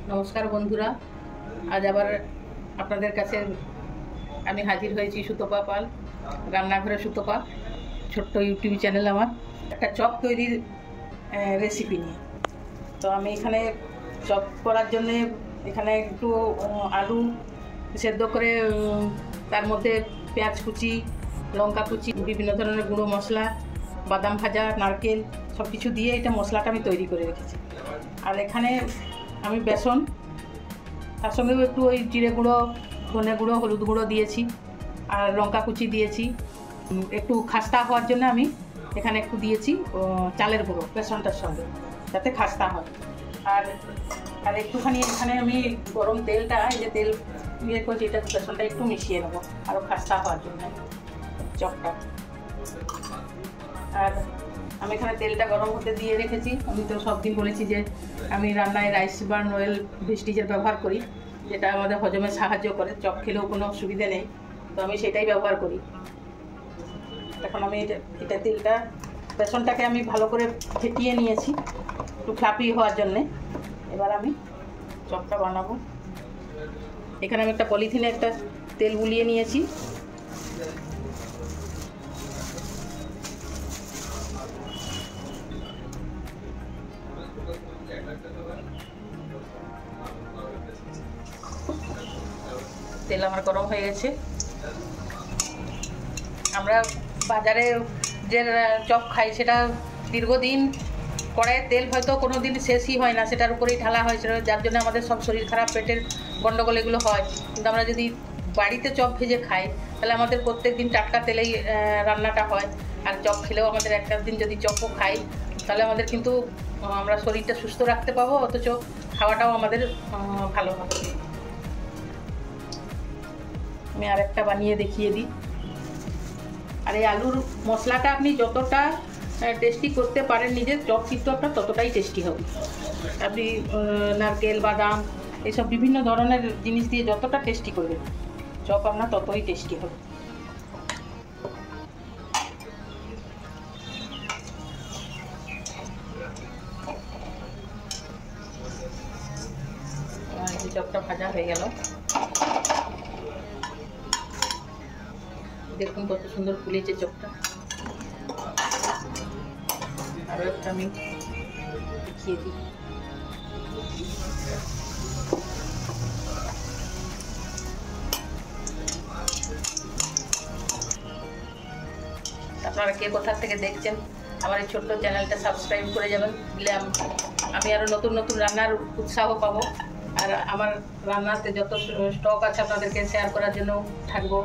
নমস্কার বন্ধুরা, আজ আবার আপনাদের কাছে আমি হাজির হয়েছি সুতপা পাল, রান্নাঘরে সুতপা, ছোট্ট ইউটিউব চ্যানেল আমার। একটা চপ তৈরির রেসিপি নিয়ে। তো আমি এখানে চপ করার জন্যে এখানে একটু আলু সেদ্ধ করে তার মধ্যে পেঁয়াজ কুচি, লঙ্কা কুচি, বিভিন্ন ধরনের গুঁড়ো মশলা, বাদাম ভাজা, নারকেল সব কিছু দিয়ে এটা মশলাটা আমি তৈরি করে রেখেছি। আর এখানে আমি বেসন, তার সঙ্গেও একটু ওই জিরে গুঁড়ো, ধনে গুঁড়ো, হলুদ গুঁড়ো দিয়েছি, আর লঙ্কা কুচি দিয়েছি। একটু খাস্তা হওয়ার জন্য আমি এখানে একটু দিয়েছি চালের গুঁড়ো বেসনটার সঙ্গে, যাতে খাস্তা হয়। আর আর একটুখানি এখানে আমি গরম তেলটা, এই যে তেল ইয়ে করছি, এটা বেসনটা একটু মিশিয়ে নেবো আরও খাস্তা হওয়ার জন্য চপটা। আর আমি এখানে তেলটা গরম হতে দিয়ে রেখেছি। আমি তো সব দিন বলেছি যে আমি রান্নায় রাইস বার্ন অয়েল ভিস্টিজের ব্যবহার করি, যেটা আমাদের হজমে সাহায্য করে, চপ খেলেও কোনো অসুবিধে নেই। তো আমি সেটাই ব্যবহার করি। এখন আমি এটা তেলটা, বেসনটাকে আমি ভালো করে ফেটিয়ে নিয়েছি একটু ফ্লাপি হওয়ার জন্যে। এবার আমি চপটা বানাবো। এখানে আমি একটা পলিথিনে একটা তেল বুলিয়ে নিয়েছি। তেল আমার গরম হয়ে গেছে। আমরা বাজারে যে চপ খাই সেটা দীর্ঘদিন কড়াইয়ের তেল হয়তো কোনো দিন শেষই হয় না, সেটার উপরেই ঢালা হয়, সেটা যার জন্য আমাদের সব শরীর খারাপ, পেটের গণ্ডগোল এগুলো হয়। কিন্তু আমরা যদি বাড়িতে চপ ভেজে খাই তাহলে আমাদের প্রত্যেক দিন টাটকা তেলেই রান্নাটা হয়। আর চপ খেলেও আমাদের একটা দিন যদি চপও খাই তাহলে আমাদের কিন্তু আমরা শরীরটা সুস্থ রাখতে পাবো, অথচ খাওয়াটাও আমাদের ভালো হবে। আমি আরেকটা বানিয়ে দেখিয়ে দিই। আর এই আলুর মশলাটা আপনি যতটা টেস্টি করতে পারেন নিজের চপ, কিন্তু আপনার ততটাই টেস্টি হবে। আপনি নারকেল, বাদাম এইসব বিভিন্ন ধরনের জিনিস দিয়ে যতটা টেস্টি করবেন চপ আপনার ততই টেস্টি হবে। চপটা ভাজা হয়ে গেল, দেখুন কত সুন্দর ফুলেছে চপটা। আরও একটা আমি দেখিয়ে দিই। আপনারা কে কোথা থেকে দেখছেন আমার এই ছোট্ট চ্যানেলটা সাবস্ক্রাইব করে যাবেন, দিলে আমি আরও নতুন নতুন রান্নার উৎসাহ পাবো। আর আমার রান্নাতে যত স্টক আছে আপনাদেরকে শেয়ার করার জন্য থাকবো।